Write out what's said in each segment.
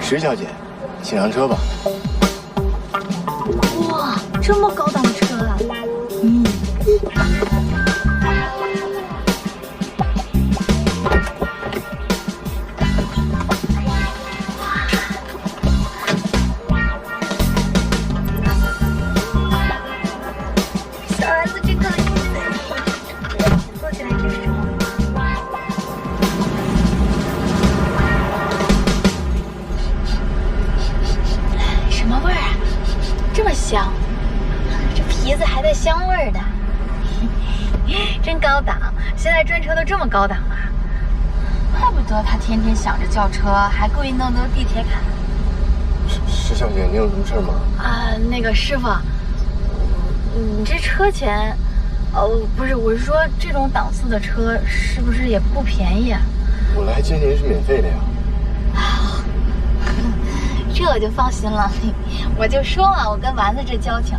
石小姐，请上车吧。哇，这么高档的车啊！小孩子真可爱，坐起来真是。什么味儿啊？这么香，这皮子还带香味儿的，真高档。现在专车都这么高档了，怪不得他天天想着叫车，还故意弄地铁卡。石小姐，你有什么事吗？那个师傅，你这车钱，不是，我是说这种档次的车是不是也不便宜啊？我来接您是免费的呀。这我就放心了，我就说嘛，我跟丸子这交情，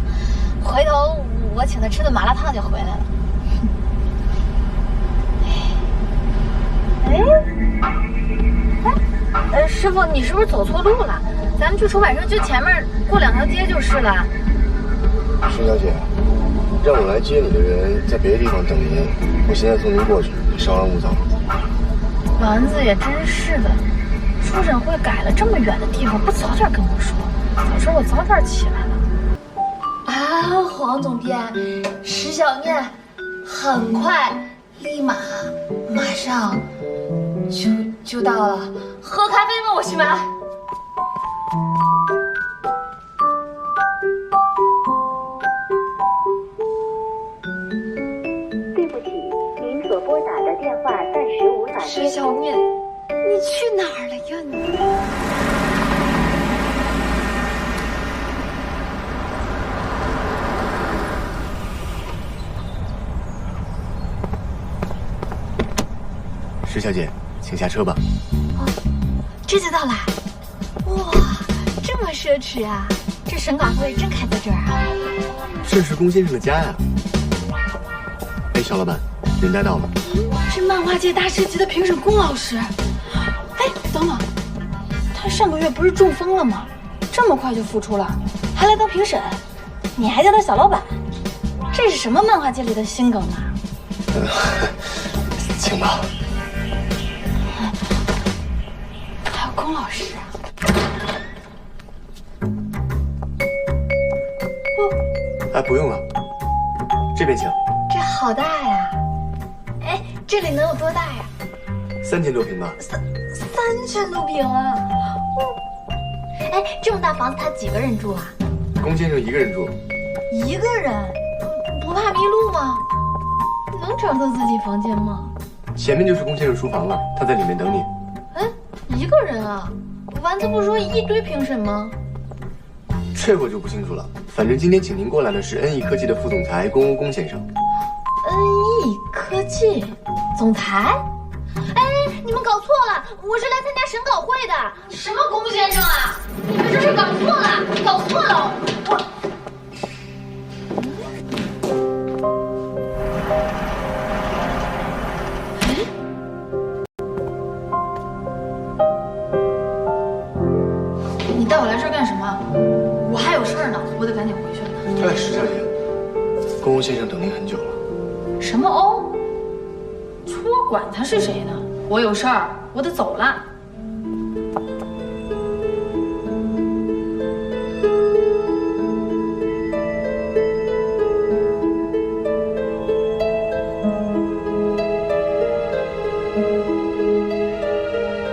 回头我请他吃顿麻辣烫就回来了。师傅，你是不是走错路了？咱们去出版社就前面过2条街就是了。石小姐，让我来接你的人在别的地方等您，我现在送您过去，你稍安勿躁。丸子也真是的，书展会改了这么远的地方，不早点跟我说，早知道我早点起来了。黄总编，石小念，很快，立马，马上就到了。喝咖啡吗？我去买。对不起，您所拨打的电话暂时无法接通。石小念，你去哪儿了呀你？石小姐，请下车吧。这就到了。哇，这么奢侈啊！这审稿会真开在这儿啊？这是龚先生的家呀。哎，肖老板，人带到了。是漫画界大师级的评审龚老师。哎，等等，他上个月不是中风了吗？这么快就复出了，还来当评审？你还叫他小老板？这是什么漫画界里的新梗啊？请吧。还有龚老师啊。哎，不用了，这边请。这好大呀！哎，这里能有多大呀3000多平吧。3000多平啊！哎，这么大房子他几个人住啊？龚先生一个人住。一个人，不怕迷路吗？能找到自己房间吗？前面就是龚先生书房了，他在里面等你。哎，一个人啊？丸子不说一堆评审吗？这我就不清楚了，反正今天请您过来的是恩义科技的副总裁龚先生。恩义科技总裁？哎，你们搞错了，我是来参加审稿会的。什么龚先生啊？你们这是搞错了，搞错了！你带我来这儿干什么？我还有事儿呢，我得赶紧回去了。哎，石小姐，龚先生等您很久了。什么欧？我管他是谁呢？我有事儿，我得走了。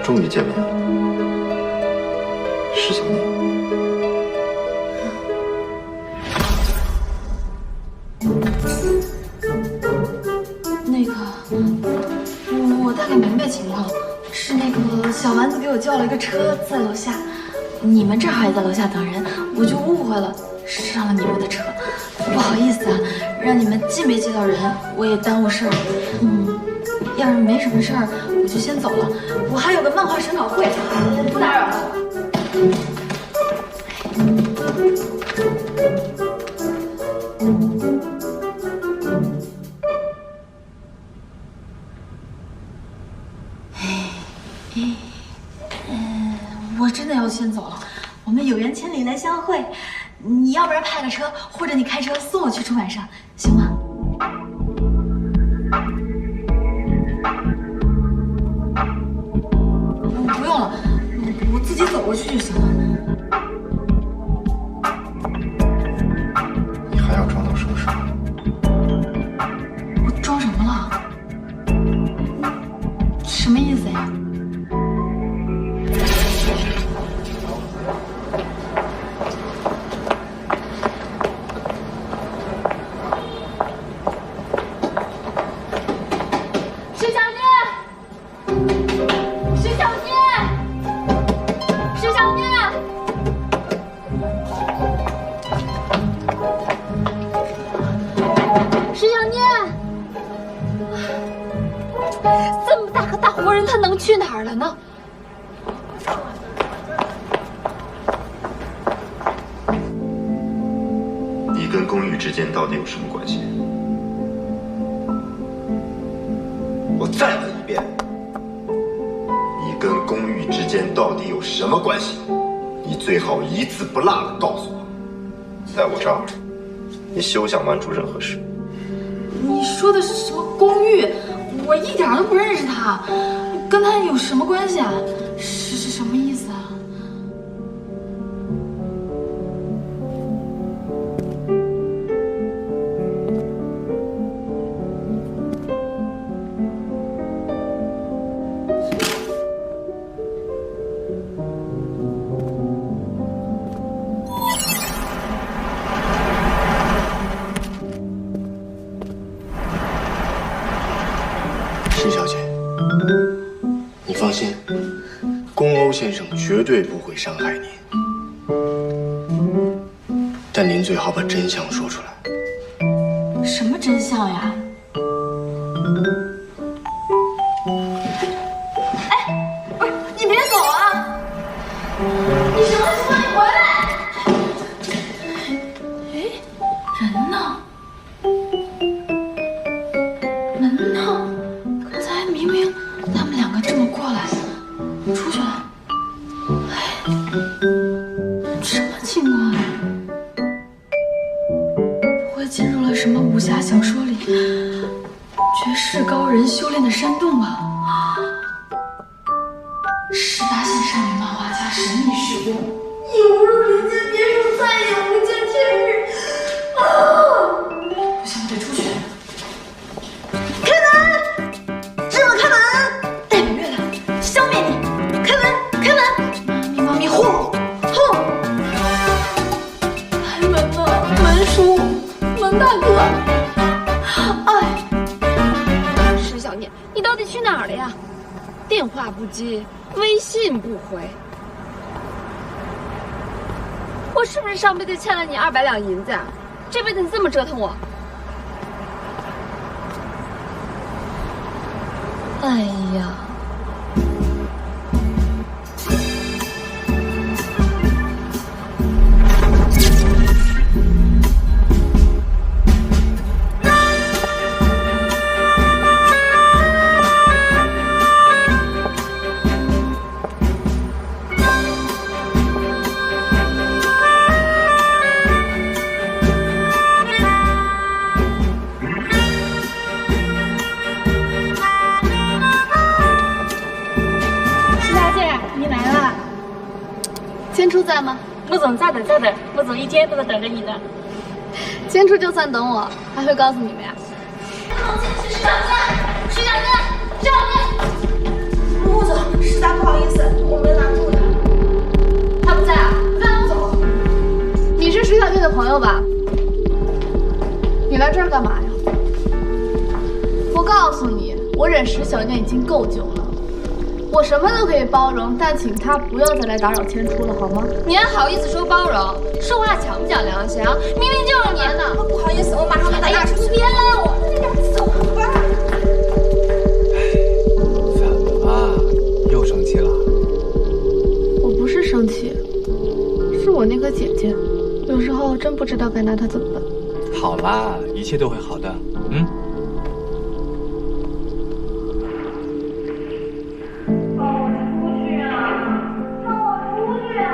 终于见面了，石小念。那个，我大概明白情况，是那个小丸子给我叫了一个车在楼下，你们正好也在楼下等人，我就误会了，上了你们的车，不好意思啊，让你们既没接到人，我也耽误事儿。要是没什么事儿，我就先走了，我还有个漫画审稿会，不打扰了。我真的要先走了，我们有缘千里来相会，你要不然派个车，或者你开车送我去出版社，行吗？不用了，我自己走过去就行了。你还要装到什么时候？我装什么了？什么意思呀？去哪儿了呢？你跟宫羽之间到底有什么关系？我再问一遍，你跟宫羽之间到底有什么关系？你最好一字不落的告诉我。在我这儿，你休想瞒出任何事。你说的是什么宫羽？我一点都不认识他。跟他有什么关系啊？是什么意思啊？石小姐。你放心，宫欧先生绝对不会伤害您，但您最好把真相说出来。什么真相呀？哎，不是，你别走啊！你什么情况？你回来！哎，人呢？门呢？刚才明明他们两个这么过来，出去了。哎，什么情况啊？不会进入了什么武侠小说里绝世高人修炼的山洞吧？18线少女漫画家神秘事故，已无入人间别墅，再也不见天日。啊！不行，我得出去。开门！芝麻开门！带明月的，消灭你！开门！开门！妈咪呼！轰！开门呐！门叔，门大哥！哎，石小念，你到底去哪儿了呀？电话不接，微信不回。我是不是上辈子欠了你200两银子啊？这辈子你这么折腾我？哎呀！千初在吗？陆总在的，陆总一天都在等着你呢。千初就算等我，还会告诉你们呀？石小念！陆总，实在不好意思，我没拦住他。他不在啊？让我走。你是石小念的朋友吧？你来这儿干嘛呀？我告诉你，我忍石小念已经够久了。我什么都可以包容，但请他不要再来打扰千初了，好吗？你还好意思说包容？说话讲不讲良心啊？明明就是你呢！不好意思，我马上把他拉出去。别拉我！你走吧。怎么了？又生气了？我不是生气，是我那个姐姐，有时候真不知道该拿她怎么办。好啦，一切都会好的。嗯。放我出去啊！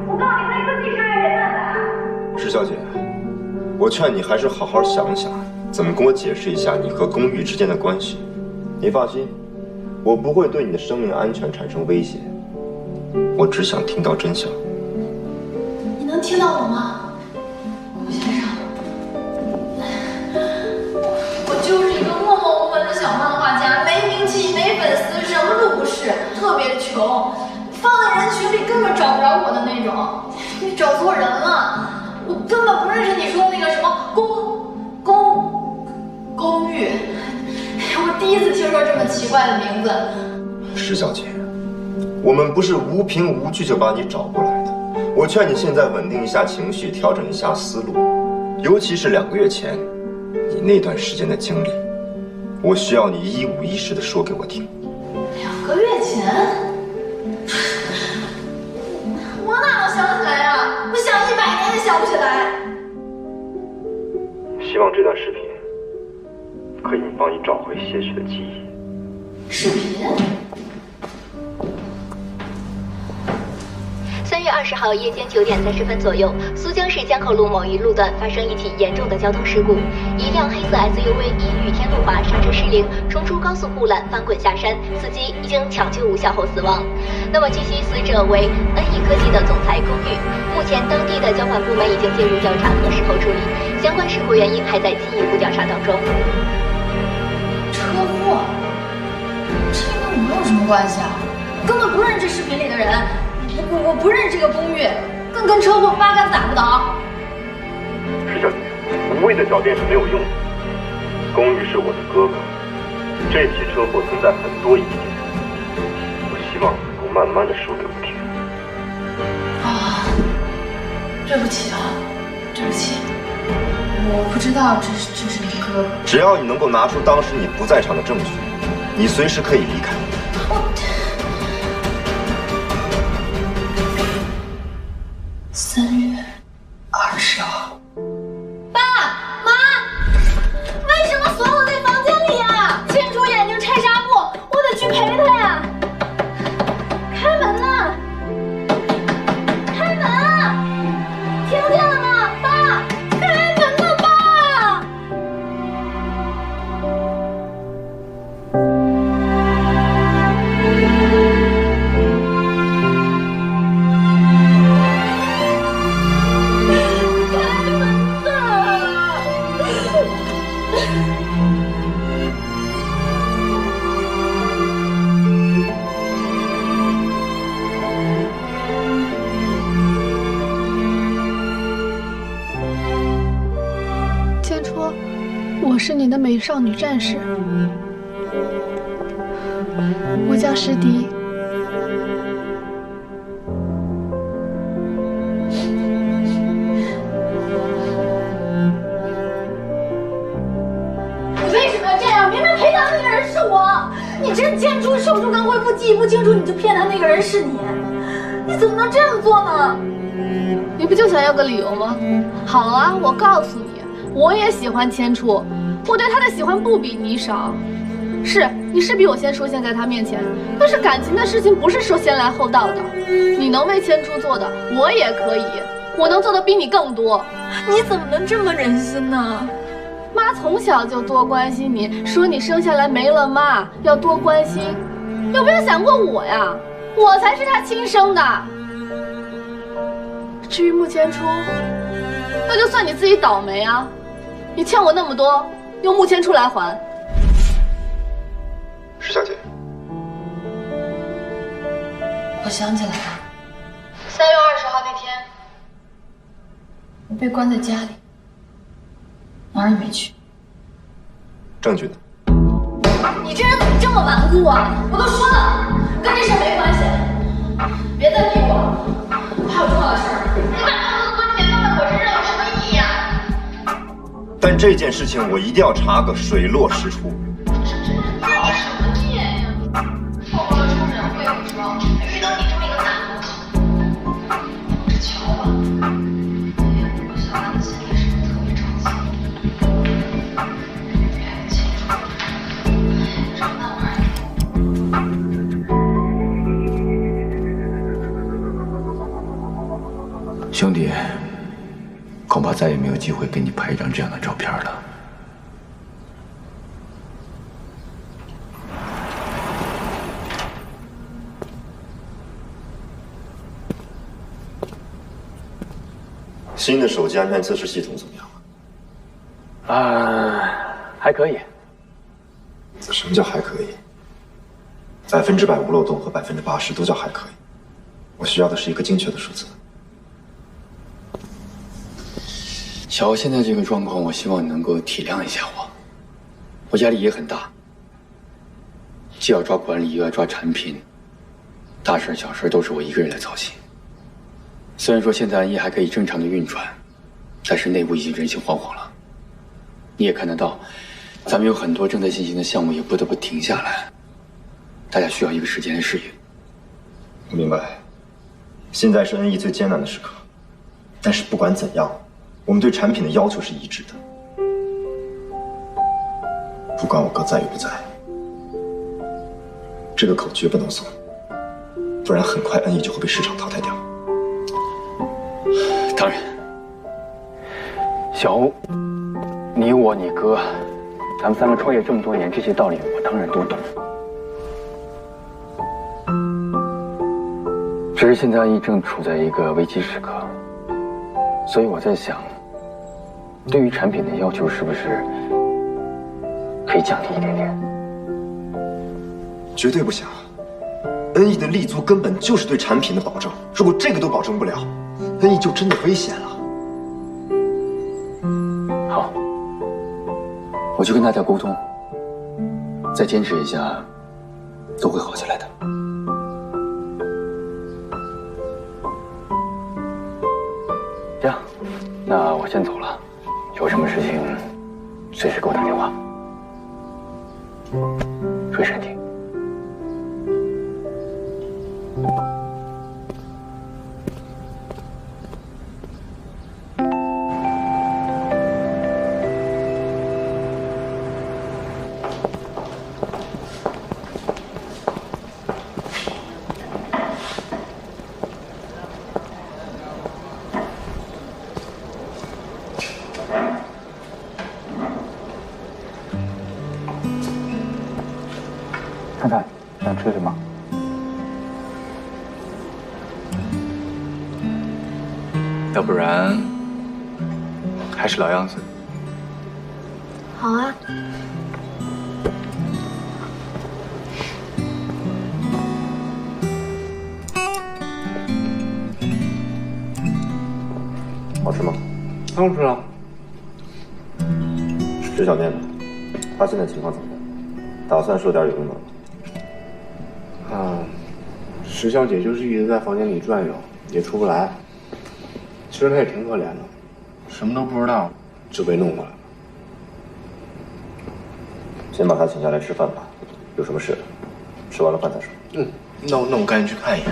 我告诉你，那个自己杀人了的。石小姐，我劝你还是好好想想，怎么跟我解释一下你和公寓之间的关系。你放心，我不会对你的生命安全产生威胁，我只想听到真相。你能听到我吗，顾先生？我就是一个默默无闻的小漫画家，没名气，没粉丝，什么都不是，特别穷，放在人群里根本找不着我的那种。你找错人了，我根本不认识你说的那个什么公寓。我第一次听说这么奇怪的名字。石小姐，我们不是无凭无据就把你找过来的。我劝你现在稳定一下情绪，调整一下思路，尤其是2个月前你那段时间的经历，我需要你一五一十的说给我听。2个月前，我哪能想起来呀？我想100年也想不起来。希望这段视频可以帮你找回些许的记忆。视频3月20号夜间9点30分左右，苏江市江口路某一路段发生一起严重的交通事故，一辆黑色 SUV 因遇天路滑刹车失灵，冲出高速护栏翻滚下山，司机已经抢救无效后死亡。那么据悉，死者为恩义科技的总裁龚玉，目前当地的交管部门已经介入调查和事后处理，相关事故原因还在进一步调查当中。车祸，这跟我有什么关系啊？我根本不认识这视频里的人。我不认识这个公寓，更跟车祸八竿子打不着。石小姐，无谓的狡辩是没有用的。公寓是我的哥哥，这起车祸存在很多疑点，我希望你能够慢慢的说给我听。啊，对不起啊，对不起，我不知道这是你哥哥。只要你能够拿出当时你不在场的证据，你随时可以离开。3月20号。爸妈，为什么锁我在房间里呀？千主眼睛拆纱布，我得去陪他呀。开门呐！开门啊！听见了吗？爸，开门呐，爸！千初，我是你的美少女战士，我叫石迪。你为什么要这样？明明陪他的那个人是我，你真贱猪手术刚恢复，记忆不清楚，你就骗他那个人是你，你怎么能这样做呢？你不就想要个理由吗？好啊，我告诉你，我也喜欢千初，我对他的喜欢不比你少。你是比我先出现在他面前，但是感情的事情不是说先来后到的。你能为千初做的，我也可以，我能做的比你更多。你怎么能这么忍心呢？妈从小就多关心你，说你生下来没了妈，要多关心。有没有想过我呀？我才是他亲生的。至于穆千初，那就算你自己倒霉啊！你欠我那么多，用穆千初来还。石小姐，我想起来了，3月20号那天，我被关在家里，哪儿也没去。证据呢？你这人怎么这么顽固啊！我都说了，跟这事没关系，别再逼我，我还有重要的事儿。你把那么多关钱放在我身上有什么意义啊？但这件事情我一定要查个水落石出。造什么孽呀！好好的出审会的时候，遇到你这么一个大魔头，这瞧吧，我小兰的心里是不是特别着急？清楚，这那玩意儿。兄弟，恐怕再也没有机会给你拍一张这样的照片了。新的手机安全测试系统怎么样？还可以。什么叫还可以？100%无漏洞和80%都叫还可以。我需要的是一个精确的数字。小欧现在这个状况，我希望你能够体谅一下我。我压力也很大，既要抓管理，又要抓产品，大事小事都是我一个人来操心。虽然说现在安逸还可以正常的运转，但是内部已经人心惶惶了。你也看得到，咱们有很多正在进行的项目也不得不停下来，大家需要一个时间来适应。我明白，现在是恩义最艰难的时刻，但是不管怎样，我们对产品的要求是一致的。不管我哥在与不在，这个口绝不能松，不然很快恩义就会被市场淘汰掉。当然，小欧，你我你哥，咱们三个创业这么多年，这些道理我当然都懂。只是现在安逸正处在一个危机时刻，所以我在想，对于产品的要求是不是可以降低一点点？绝对不行。恩义的立足根本就是对产品的保证，如果这个都保证不了，恩义就真的危险了。好，我去跟大家沟通，再坚持一下，都会好起来的。这样，那我先走了，有什么事情随时给我打电话。注意身体。看看，想吃什么？要不然，还是老样子。好啊。好吃吗？当然吃了。石小念呢？他现在情况怎么样？打算说点有用的吗？石小姐就是一直在房间里转悠，也出不来。其实她也挺可怜的，什么都不知道就被弄过来了。先把她请下来吃饭吧，有什么事，吃完了饭再说。那我赶紧去看一眼。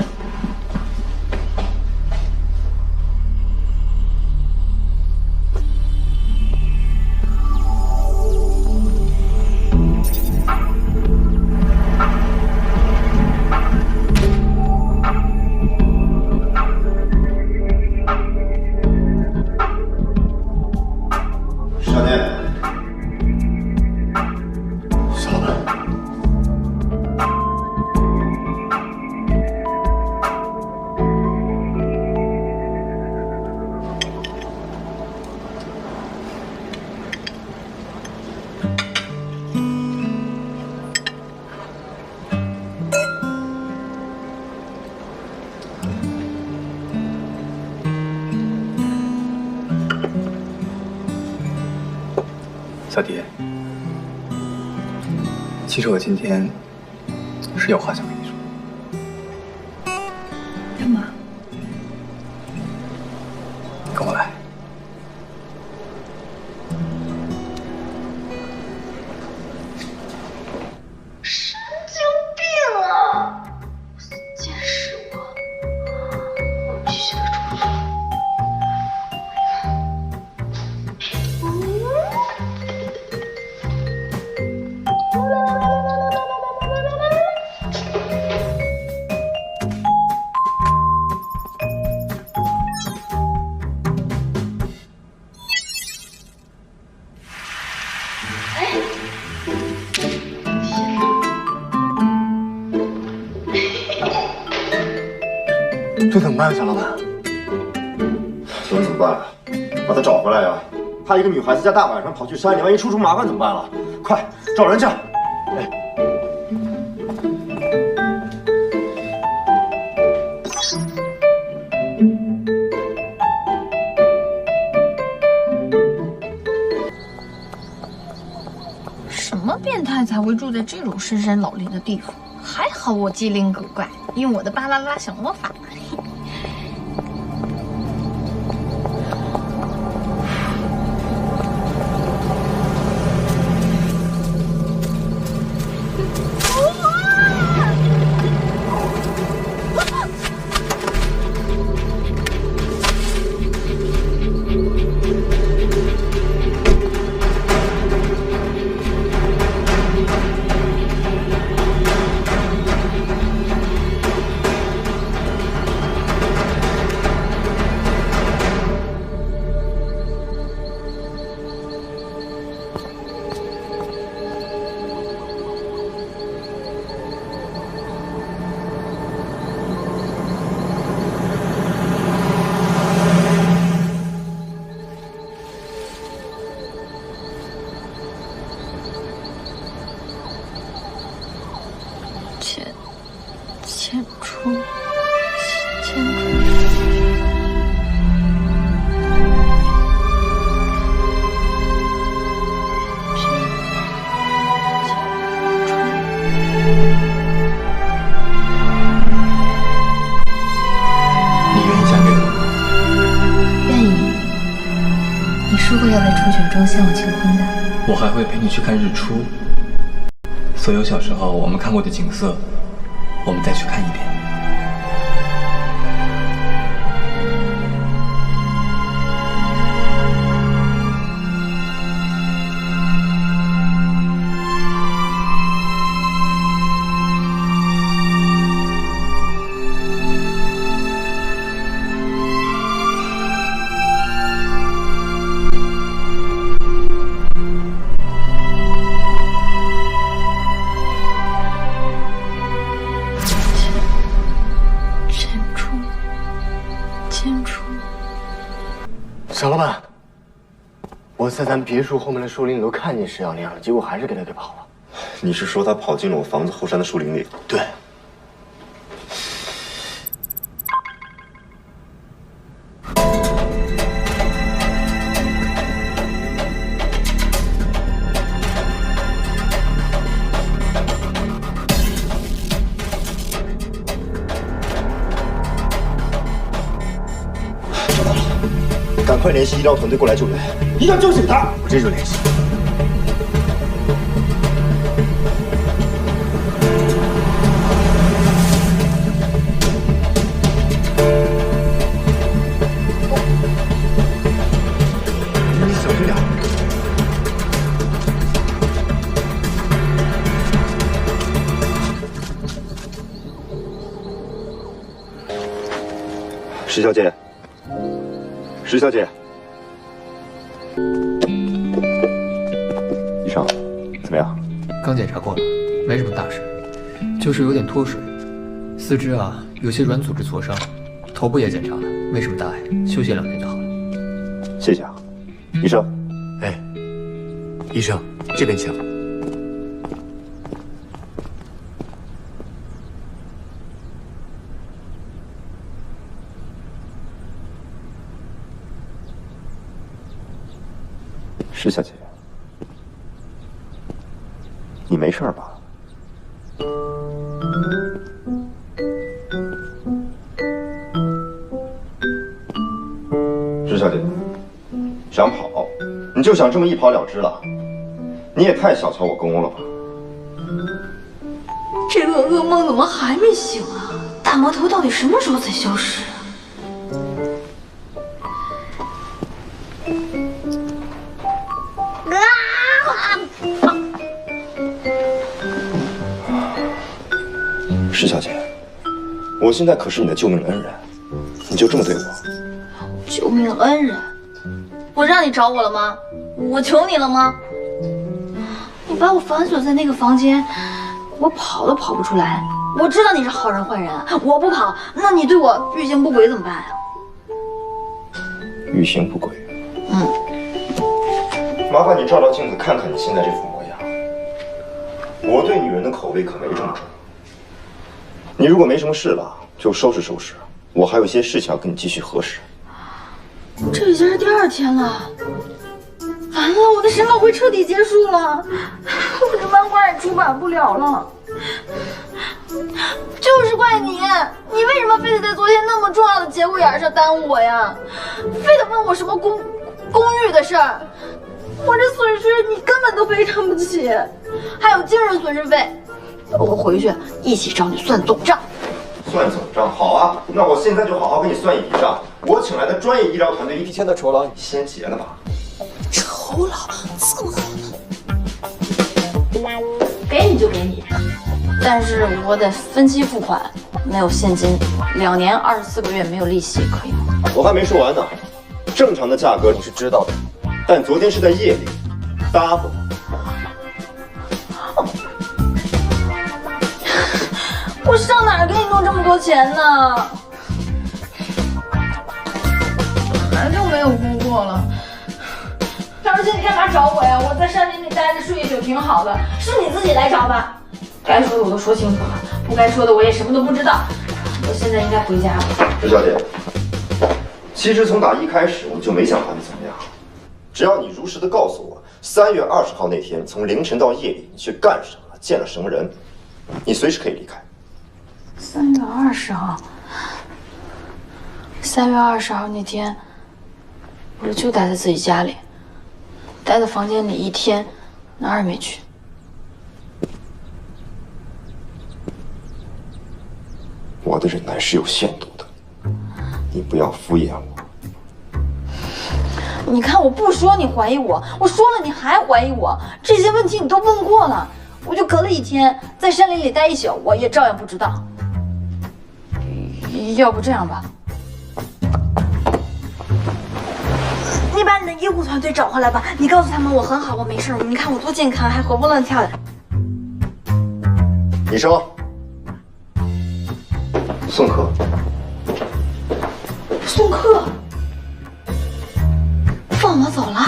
小迪，其实我今天是有话想跟你说。干嘛？跟我来。神经病啊！监视我，我必须得出去。这怎么办，小老板？能怎么办啊？把她找回来呀！怕一个女孩子家大晚上跑去山里，万一出麻烦怎么办了？快找人去！哎。 什么变态才会住在这种深山老林的地方？还好我机灵古怪，用我的巴啦啦小魔法。向我求婚的，我还会陪你去看日出。所有小时候我们看过的景色，我们再去看一遍。小老板，我在咱别墅后面的树林里都看见石小亮了，结果还是给他给跑了。你是说他跑进了我房子后山的树林里？对。赶快联系医疗团队过来救援，一定要救醒他！我这就联系。你小心点。石小姐。石小姐，医生，怎么样？刚检查过了，没什么大事，就是有点脱水，四肢啊有些软组织挫伤，头部也检查了，没什么大碍，休息2天就好了。谢谢啊，医生。哎，医生，这边请。石小姐，你没事吧？石小姐，想跑，你就想这么一跑了之了？你也太小瞧我公了吧！这个噩梦怎么还没醒啊？大魔头到底什么时候才消失啊？石小姐，我现在可是你的救命恩人，你就这么对我？救命恩人？我让你找我了吗？我求你了吗？你把我反锁在那个房间，我跑都跑不出来，我知道你是好人坏人，我不跑，那你对我欲行不轨怎么办呀？欲行不轨。麻烦你照照镜子，看看你现在这副模样。我对女人的口味可没这么重。你如果没什么事了，就收拾收拾。我还有一些事情要跟你继续核实。这已经是第2天了，完了，我的审稿会彻底结束了，我这漫画也出版不了了。就是怪你，你为什么非得在昨天那么重要的节骨眼上耽误我呀？非得问我什么公寓的事儿？我这损失你根本都赔偿不起，还有精神损失费，我回去一起找你算总账。算总账，好啊，那我现在就好好给你算一笔账。我请来的专业医疗团队1天的酬劳，你先结了吧。酬劳这么狠？给你就给你，但是我得分期付款，没有现金，2年24个月没有利息，可以吗？我还没说完呢，正常的价格你是知道的，但昨天是在夜里 ，double。我上哪儿给你弄这么多钱呢？反正没有工作了。而且你干嘛找我呀？我在山林里待着睡一宿挺好的，是你自己来找的。该说的我都说清楚了，不该说的我也什么都不知道。我现在应该回家了。石小姐，其实从打1开始我就没想把你怎么样，只要你如实的告诉我3月20号那天从凌晨到夜里你去干什么，见了什么人，你随时可以离开。3月20号，3月20号那天，我就待在自己家里，待在房间里1天，哪儿也没去。我的忍耐是有限度的，你不要敷衍我。你看，我不说你怀疑我，我说了你还怀疑我，这些问题你都问过了，我就隔了1天，在山林里待1宿，我也照样不知道。要不这样吧，你把你的医护团队找回来吧，你告诉他们我很好，我没事，你看我多健康，还活蹦乱跳的。你说，送客。送客？放我走了？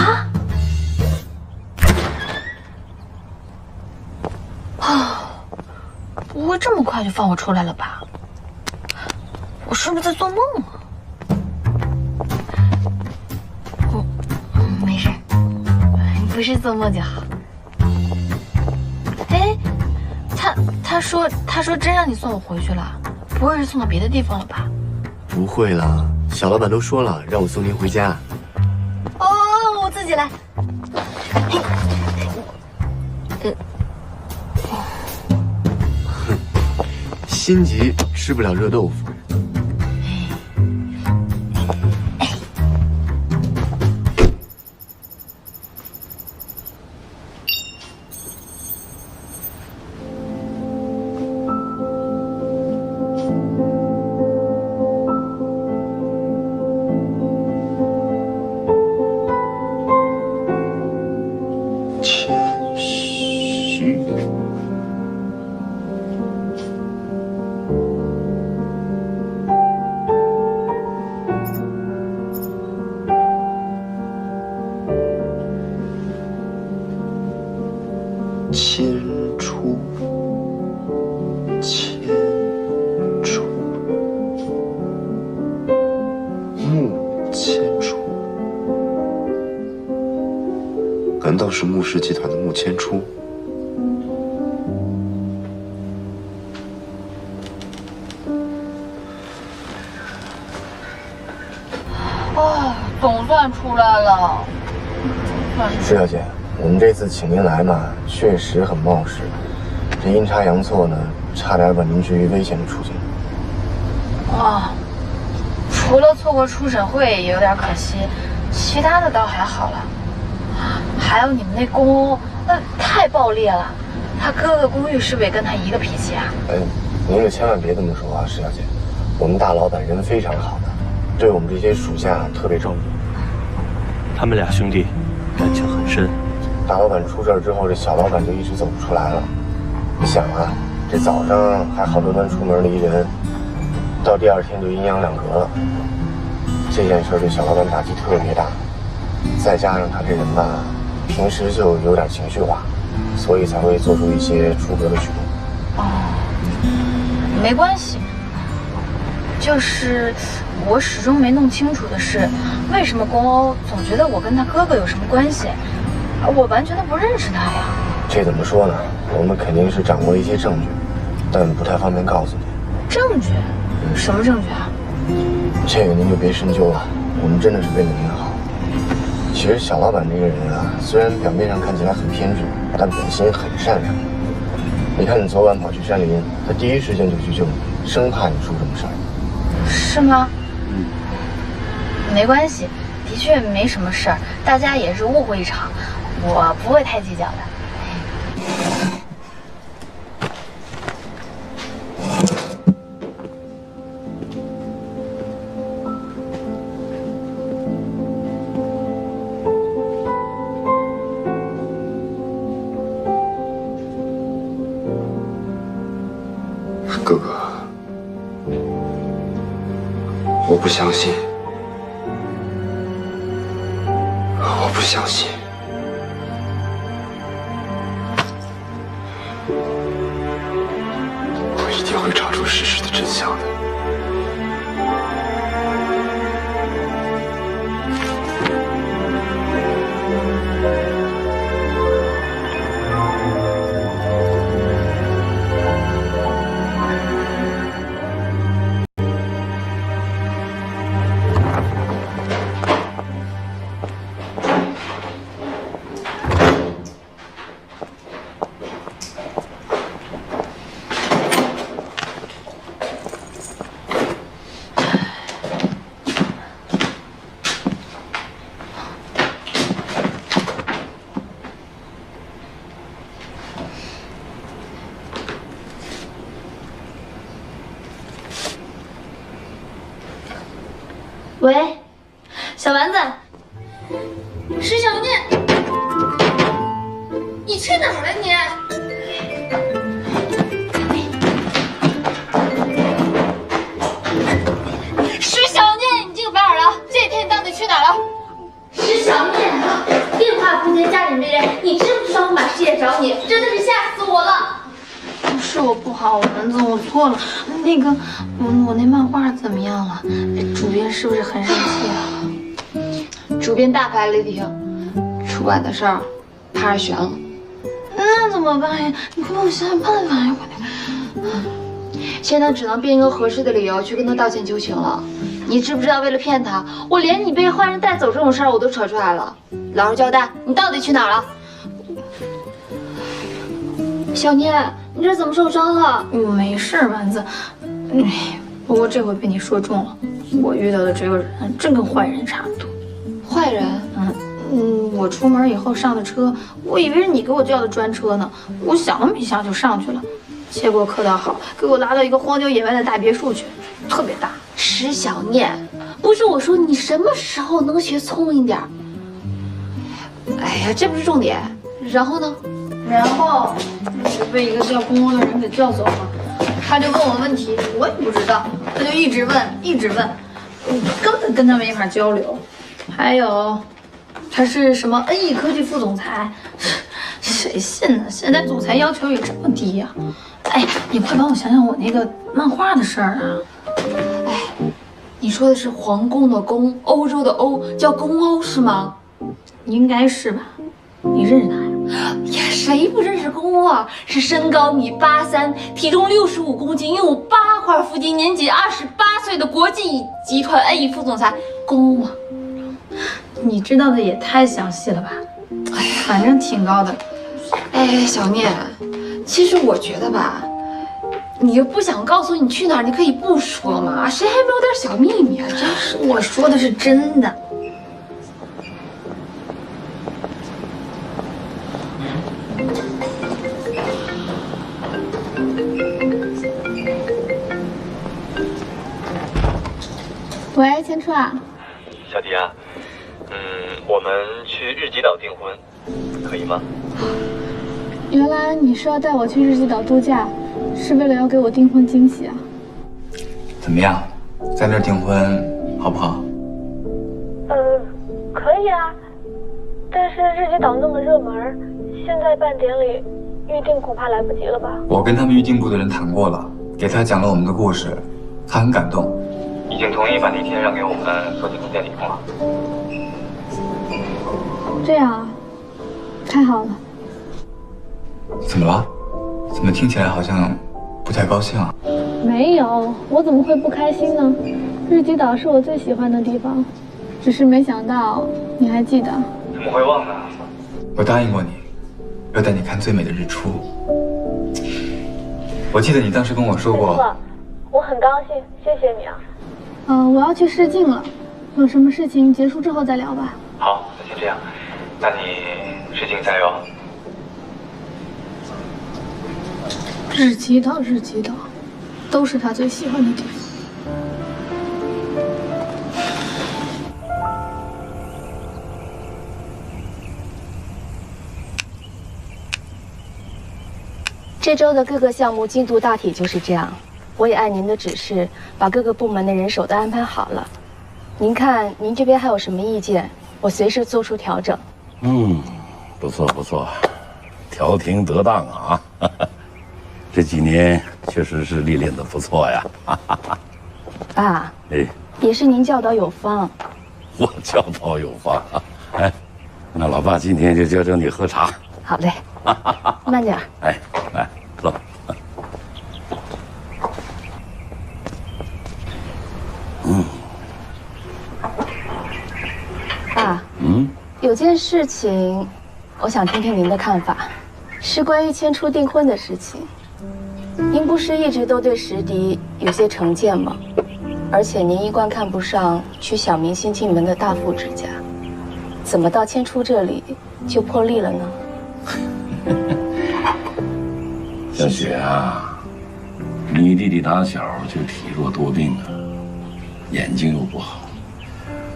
啊，不会这么快就放我出来了吧？我是不是在做梦啊？没事，不是做梦就好。哎，他说真让你送我回去了，不会是送到别的地方了吧？不会啦，小老板都说了让我送您回家。哦，我自己来。心急吃不了热豆腐。难道是穆氏集团的穆千初？哦，总算出来了。施小姐，我们这次请您来嘛，确实很冒失。这阴差阳错呢，差点把您置于危险的处境。哦，除了错过初审会有点可惜，其他的倒还好了。还有你们那公，那太暴烈了。他哥哥公寓是不是也跟他一个脾气啊？哎，您可千万别这么说啊，施小姐。我们大老板人非常好的，对我们这些属下特别照顾。他们俩兄弟感情很深。大老板出事之后，这小老板就一直走不出来了。你想啊，这早上还好端端出门的一人，到第二天就阴阳两隔了。这件事对小老板打击特别大，再加上他这人吧，平时就有点情绪化，所以才会做出一些出格的举动。没关系，就是我始终没弄清楚的是，为什么宫欧总觉得我跟他哥哥有什么关系？我完全都不认识他呀。这怎么说呢？我们肯定是掌握了一些证据，但不太方便告诉你。证据？什么证据啊？这个您就别深究了，我们真的是为了您好。其实小老板这个人啊，虽然表面上看起来很偏执，但本心很善良。你看你昨晚跑去山林，他第一时间就去救你，生怕你出什么事儿。是吗？没关系，的确没什么事儿，大家也是误会一场，我不会太计较的。哥哥，我不相信，我不相信。我一定会找出事实的真相的。喂，小丸子，石小念，你去哪儿了你？石小念，你这个白眼狼，这天你到底去哪儿了？石小念，电话不接，家里没人，你知不知道我满世界找你？真的是吓死我了！是我不好，丸子，我错了。那个，我那漫画怎么样了？主编是不是很生气啊？主编大发雷霆，出版的事儿怕是悬了。那怎么办呀？你快帮我想想办法呀！现在只能编一个合适的理由去跟他道歉求情了。你知不知道，为了骗他，我连你被坏人带走这种事儿我都扯出来了。老实交代，你到底去哪儿了？小念，你这怎么受伤了？没事，丸子。不过这回被你说中了。我遇到的这个人真跟坏人差不多。坏人？我出门以后上的车，我以为是你给我叫的专车呢。我想都没想就上去了，结果可倒好，给我拉到一个荒郊野外的大别墅去，特别大。石小念，不是我说你什么时候能学聪明点？哎呀，这不是重点。然后呢？然后就是被一个叫公公的人给叫走了，他就问我问题，我也不知道，他就一直问，根本跟他没法交流。还有，他是什么 NE 科技副总裁，谁信呢？现在总裁要求也这么低呀？哎，你快帮我想想我那个漫画的事儿啊！哎，你说的是皇宫的宫，欧洲的欧，叫宫欧是吗？应该是吧？你认识他呀？呀，谁不认识宫欧啊？是身高1米83，体重65公斤，拥有8块腹肌，年仅28岁的国际集团 NE 副总裁，宫欧吗？你知道的也太详细了吧？哎呀，反正挺高的。哎，小念，其实我觉得吧，你又不想告诉你去哪儿，你可以不说嘛，谁还没有点小秘密啊？真是，我说的是真的。喂，千初啊。小迪啊，我们去日吉岛订婚，可以吗？原来你是要带我去日吉岛度假，是为了要给我订婚惊喜啊？怎么样，在那儿订婚好不好？可以啊，但是日籍岛那么热门，现在办典礼，预定恐怕来不及了吧？我跟他们预定部的人谈过了，给他讲了我们的故事，他很感动，已经同意把那天让给我们做订婚典礼了。这样啊，太好了。怎么了？怎么听起来好像不太高兴啊？没有，我怎么会不开心呢？日籍岛是我最喜欢的地方，只是没想到你还记得。怎么会忘呢？我答应过你，要带你看最美的日出。我记得你当时跟我说过。我很高兴，谢谢你啊。我要去试镜了，有什么事情结束之后再聊吧。好，那先这样，那你试镜加油。日籍岛，日籍岛，都是他最喜欢的地方。这周的各个项目进度大体就是这样，我也按您的指示，把各个部门的人手都安排好了。您看，您这边还有什么意见，我随时做出调整。不错不错，调停得当啊！这几年确实是历练得不错呀。爸，哎，也是您教导有方。我教导有方。哎，那老爸今天就教教你喝茶。好嘞，慢点。哎，来坐。爸，有件事情，我想听听您的看法，是关于迁出订婚的事情。您不是一直都对石迪有些成见吗？而且您一贯看不上娶小明星进门的大富之家，怎么到迁出这里就破例了呢？小雪啊，你弟弟打小就体弱多病啊，眼睛又不好，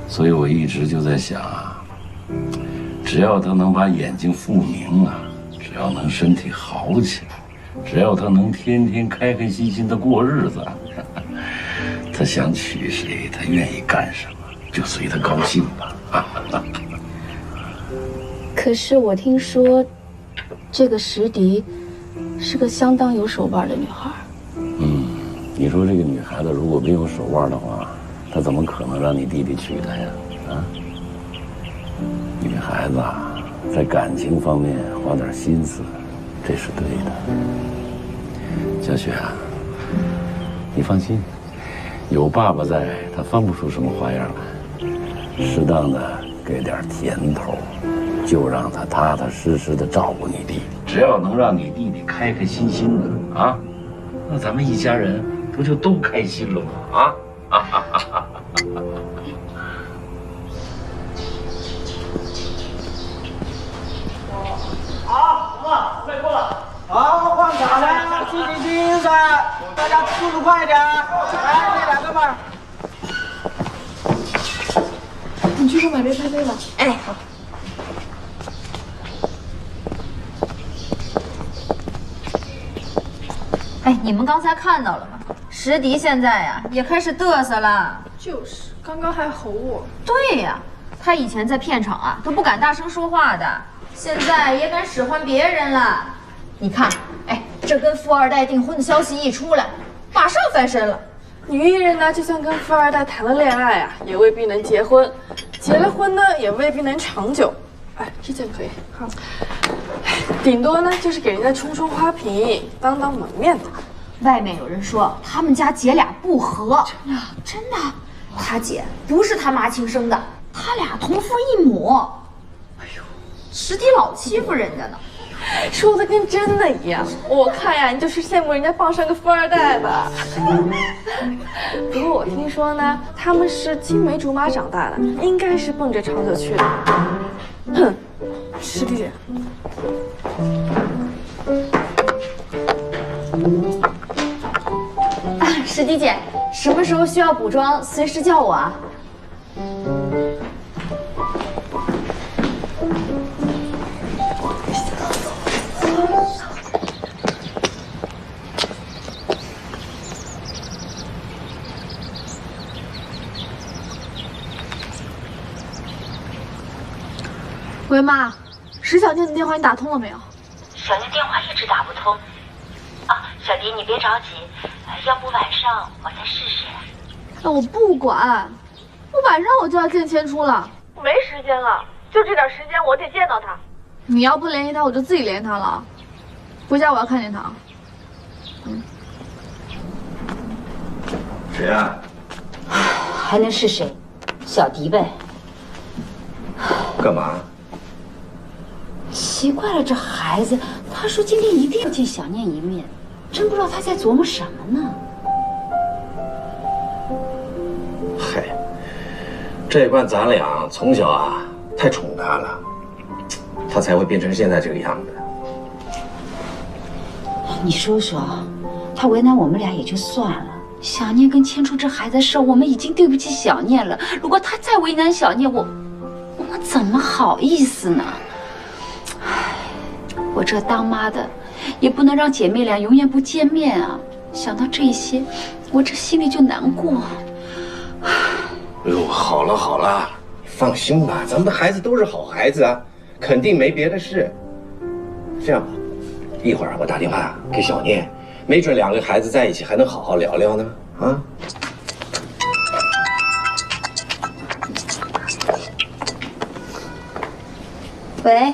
所以我一直就在想啊，只要他能把眼睛复明了，只要能身体好起来，只要他能天天开开心心的过日子，他想娶谁，他愿意干什么，就随他高兴吧。可是我听说，这个石迪是个相当有手腕的女孩。你说这个女孩子如果没有手腕的话，她怎么可能让你弟弟娶她呀？女孩子啊，在感情方面花点心思，这是对的。小雪啊，你放心，有爸爸在，她翻不出什么花样来。适当的给点甜头，就让她踏踏实实的照顾你弟弟。只要能让你弟弟开开心心的啊，那咱们一家人不就都开心了吗？好，行了，准备过了。好，换场了，集体精神，大家速度快点。来，这两哥们儿，你去给我买杯咖啡吧。哎，好。哎，你们刚才看到了吗？石迪现在呀也开始嘚瑟了。就是，刚刚还吼我。对呀，他以前在片场啊都不敢大声说话的，现在也敢使唤别人了。你看，哎，这跟富二代订婚的消息一出来，马上翻身了。女艺人呢，就算跟富二代谈了恋爱啊，也未必能结婚；结了婚呢，也未必能长久。哎，这件可以，好。顶多呢就是给人家冲冲花瓶，当当门面的。外面有人说他们家姐俩不和，真的，他姐不是他妈亲生的，他俩同父异母。哎呦，石迪老欺负人家呢。说的跟真的一样，我看呀，你就是羡慕人家傍上个富二代吧。不过我听说呢，他们是青梅竹马长大的，应该是奔着长久去的。哼，石迪姐，石迪姐，什么时候需要补妆，随时叫我啊。喂，妈，石小念的电话你打通了没有？小念电话一直打不通。啊，小迪，你别着急，要不晚上我再试试。那我不管，我晚上我就要见千初了。没时间了，就这点时间，我得见到他。你要不联系他，我就自己联系他了。回家我要看见他。谁啊？还能是谁？小迪呗。干嘛？奇怪了，这孩子，他说今天一定要见小念一面，真不知道他在琢磨什么呢。嗨，这关咱俩从小啊太宠他了，他才会变成现在这个样子。你说说，他为难我们俩也就算了，小念跟千初这孩子的事，我们已经对不起小念了。如果他再为难小念，我怎么好意思呢？我这当妈的，也不能让姐妹俩永远不见面啊！想到这些，我这心里就难过。哎呦，好了好了，放心吧，咱们的孩子都是好孩子啊，肯定没别的事。这样吧，一会儿我打电话给小念，没准两个孩子在一起还能好好聊聊呢。啊。喂，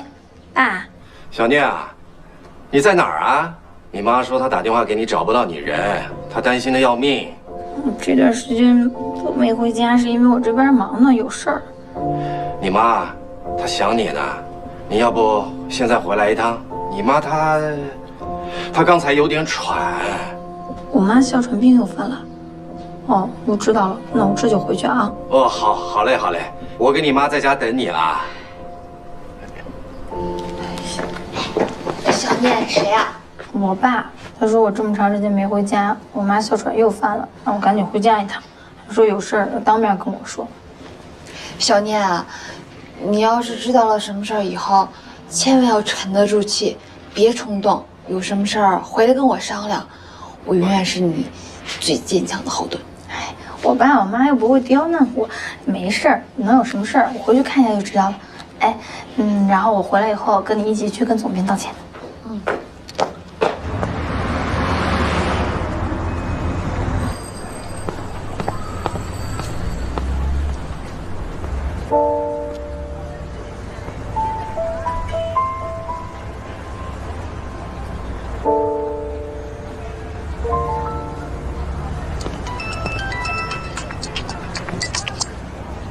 爸。小念啊，你在哪儿啊？你妈说她打电话给你找不到你人，她担心的要命。这段时间都没回家，是因为我这边忙呢，有事儿。你妈她想你呢，你要不现在回来一趟？你妈她刚才有点喘。我妈哮喘病又犯了。哦，我知道了，那我这就回去啊。哦，好嘞，我给你妈在家等你了。小念，谁呀？我爸，他说我这么长时间没回家，我妈哮喘又犯了，让我赶紧回家一趟。他说有事儿当面跟我说。小念啊，你要是知道了什么事儿以后，千万要沉得住气，别冲动。有什么事儿回来跟我商量，我永远是你最坚强的后盾。哎，我爸我妈又不会刁难我，没事儿，能有什么事儿？我回去看一下就知道了。哎，然后我回来以后跟你一起去跟总编道歉。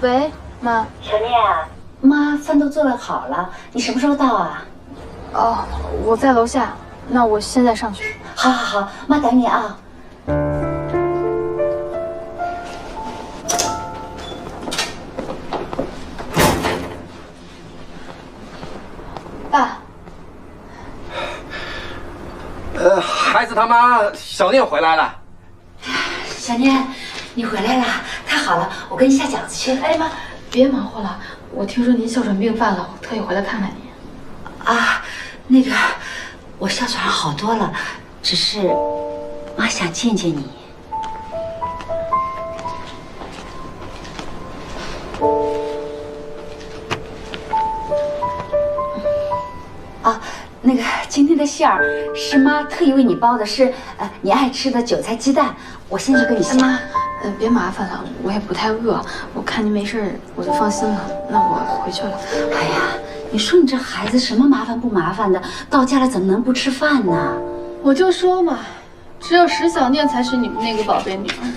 喂，妈。小念啊，妈饭都做好了，你什么时候到啊？哦，我在楼下，那我现在上去。好，妈等你啊。爸。孩子他妈小念回来了。小念，你回来了，太好了，我跟你下饺子去。哎妈，别忙活了，我听说您哮喘病犯了，我特意回来看看您。啊，那个，我哮喘好多了，只是妈想见见你。啊，那个今天的馅儿是妈特意为你包的，是你爱吃的韭菜鸡蛋，我现在就给你下。妈，别麻烦了，我也不太饿，我看您没事我就放心了，那我回去了。哎呀，你说你这孩子什么麻烦不麻烦的，到家了怎么能不吃饭呢？我就说嘛，只有石小念才是你们那个宝贝女儿，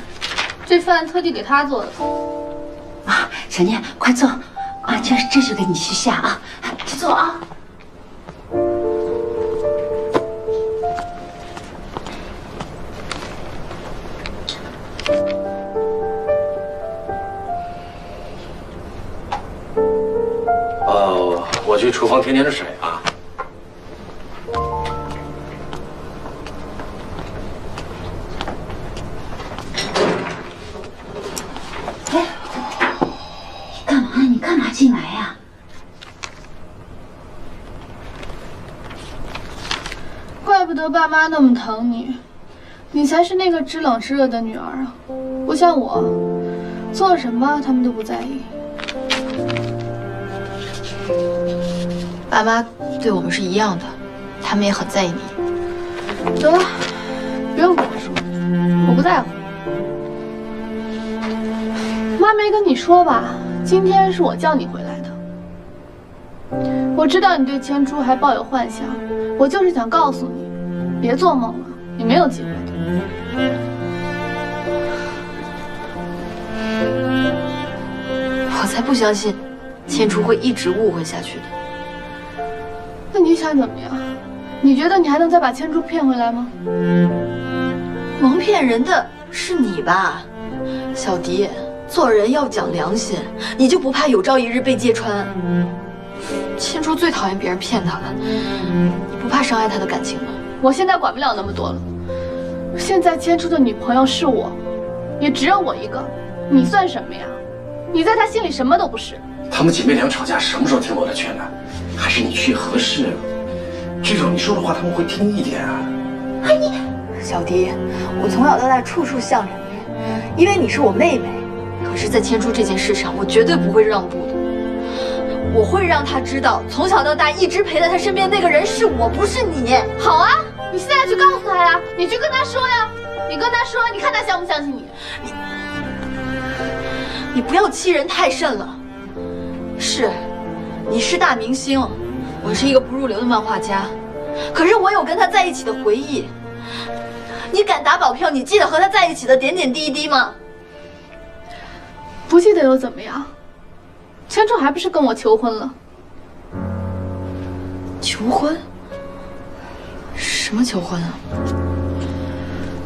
这饭特地给她做的。啊，小念，快坐，啊，这就给你去下啊，去坐啊。我去厨房添点水啊。哎，你干嘛进来呀？怪不得爸妈那么疼你，你才是那个知冷知热的女儿啊，不像我，做什么他们都不在意。爸妈对我们是一样的，他们也很在意你。得了，不用跟我说，我不在乎。妈没跟你说吧？今天是我叫你回来的。我知道你对千珠还抱有幻想，我就是想告诉你，别做梦了，你没有机会的。我才不相信千珠会一直误会下去的。那你想怎么样？你觉得你还能再把千珠骗回来吗？蒙骗人的是你吧，小迪。做人要讲良心，你就不怕有朝一日被揭穿？千珠最讨厌别人骗她了，你不怕伤害她的感情吗？我现在管不了那么多了。现在千珠的女朋友是我，也只有我一个，你算什么呀？你在她心里什么都不是。她们姐妹俩吵架，什么时候听我的劝呢？还是你去合适。这种你说的话，她们会听一点啊。哎你，小迪，我从小到大处处向着你，因为你是我妹妹。可是，在千珠这件事上，我绝对不会让步的。我会让她知道，从小到大一直陪在她身边那个人是我，不是你。好啊，你现在去告诉她呀，你去跟她说呀，你跟她说，你看她相不相信你？你不要欺人太甚了。是，你是大明星，我是一个不入流的漫画家，可是我有跟他在一起的回忆。你敢打保票？你记得和他在一起的点点滴滴吗？不记得又怎么样？千珠还不是跟我求婚了？求婚？什么求婚啊？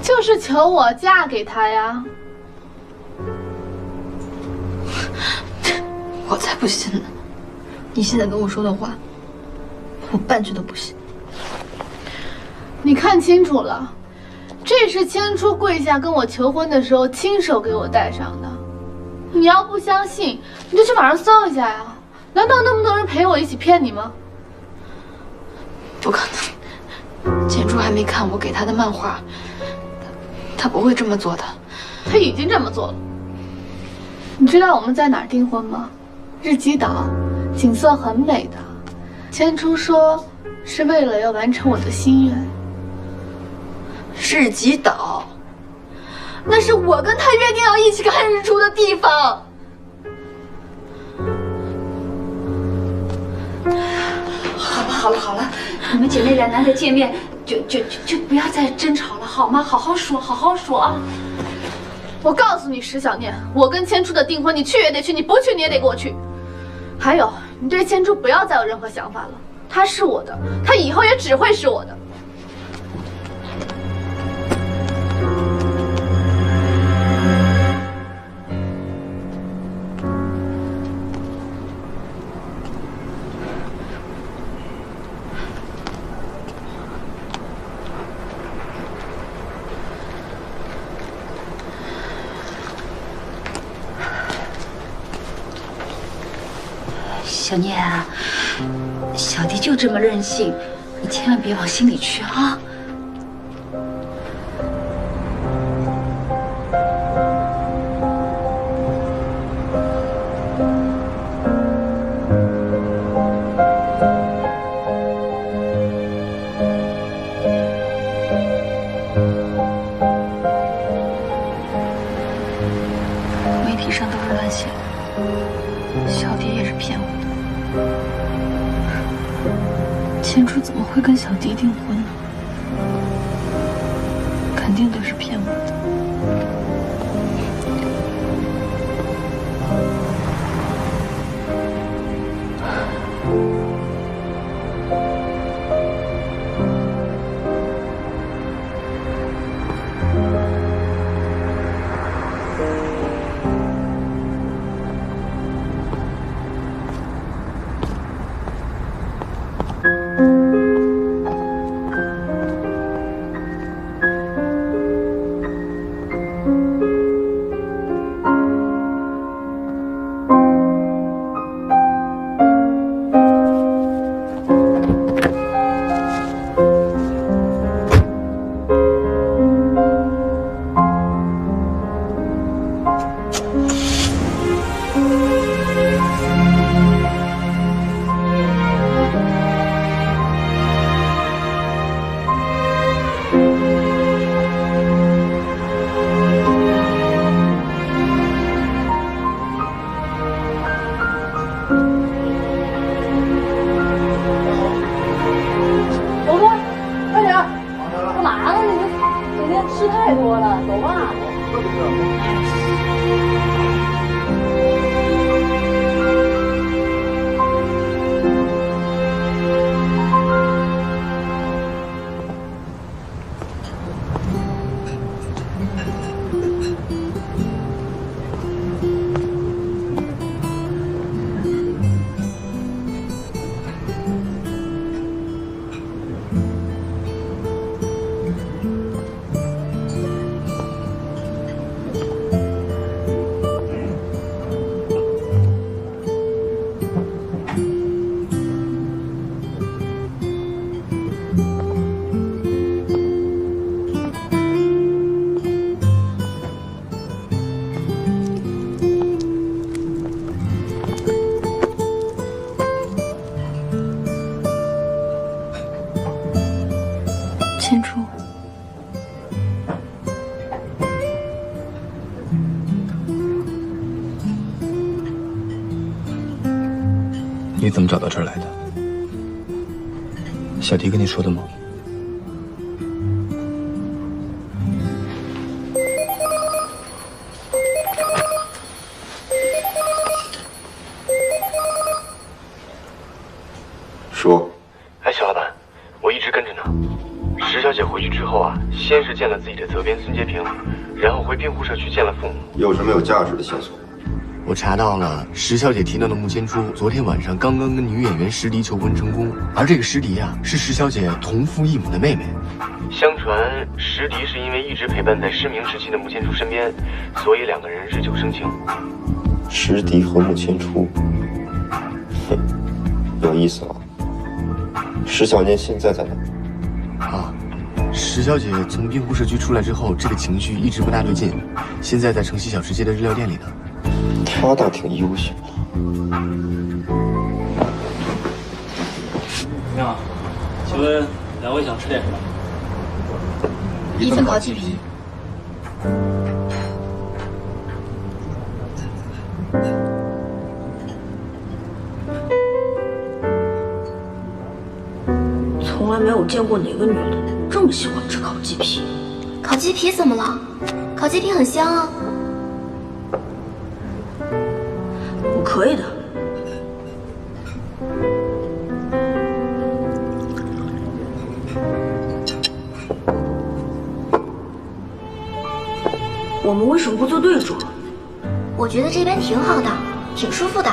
就是求我嫁给他呀！我才不信呢！你现在跟我说的话，我半句都不信。你看清楚了，这是千珠跪下跟我求婚的时候亲手给我戴上的。你要不相信，你就去网上搜一下呀。难道那么多人陪我一起骗你吗？不可能，千珠还没看我给他的漫画，他不会这么做的。他已经这么做了。你知道我们在哪儿订婚吗？日基岛，景色很美的。千珠说是为了要完成我的心愿。日基岛，那是我跟他约定要一起看日出的地方。好了，你们姐妹俩难得见面，就不要再争吵了，好吗？好好说啊！我告诉你，石小念，我跟千珠的订婚，你去也得去，你不去你也得给我去。还有，你对千珠不要再有任何想法了，她是我的，她以后也只会是我的。小念啊，小迪就这么任性，你千万别往心里去啊。媒体上都是乱写的，小迪也是骗我的。千珠怎么会跟小迪订婚呢？肯定都是骗我的。千初，你怎么找到这儿来的？小迪跟你说的吗？说。哎，小老板，我一直跟着呢。石小姐回去之后啊，先是见了自己的责编孙洁平，然后回庇护社区见了父母。有什么有价值的线索？我查到了石小姐提到的穆千初，昨天晚上刚刚跟女演员石迪求婚成功，而这个石迪啊，是石小姐同父异母的妹妹。相传石迪是因为一直陪伴在失明时期的穆千初身边，所以两个人日久生情。石迪和穆千初，哼，有意思了。石小念现在在哪？啊，石小姐从庇护社区出来之后，这个情绪一直不大对劲，现在在城西小吃街的日料店里呢。她倒挺优秀。你好，请问两位想吃点什么？一份烤鸡皮。从来没有见过哪个女的这么喜欢吃烤鸡皮。烤鸡皮怎么了？烤鸡皮很香啊。我可以的。我们为什么不做对桌？我觉得这边挺好的，挺舒服的。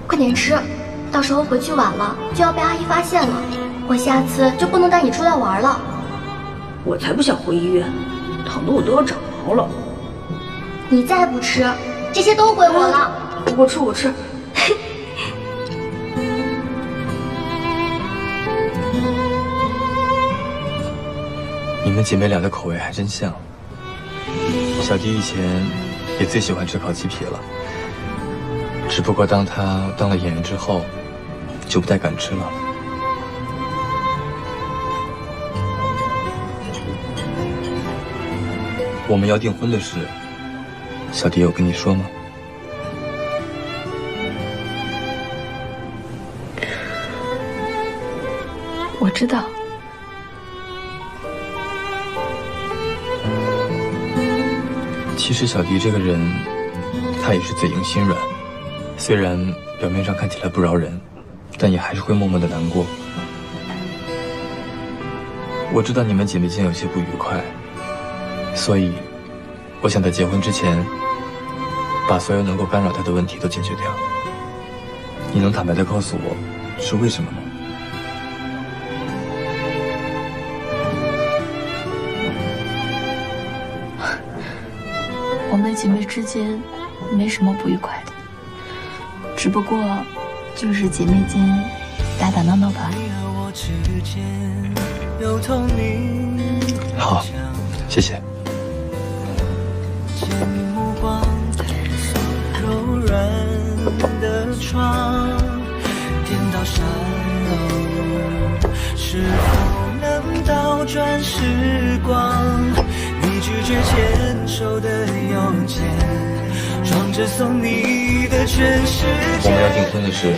快点吃，到时候回去晚了就要被阿姨发现了，我下次就不能带你出来玩了。我才不想回医院，疼得我都要长毛了。你再不吃，这些都归我了。我吃，我吃。你们姐妹俩的口味还真像。小迪以前也最喜欢吃烤鸡皮了，只不过当她当了演员之后，就不太敢吃了。我们要订婚的事，小迪有跟你说吗？我知道。其实小迪这个人，他也是嘴硬心软，虽然表面上看起来不饶人，但也还是会默默的难过。我知道你们姐妹间有些不愉快，所以我想在结婚之前，把所有能够干扰她的问题都解决掉。你能坦白的告诉我，是为什么吗？我们姐妹之间没什么不愉快的，只不过就是姐妹间打打闹闹吧。好，谢谢。是否能倒转时光？你拒绝牵手的邮件，装着送你的全世界。我们要订婚的事，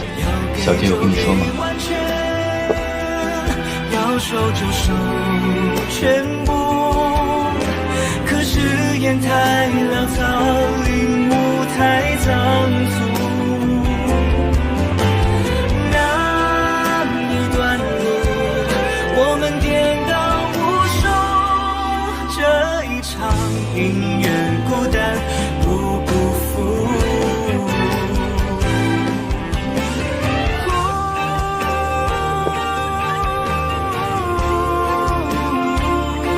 小弟有跟你说吗？要收就收全部，可是烟太潦草，领悟太仓促。那一段路，我们颠倒无数，这一场姻缘孤单不辜负。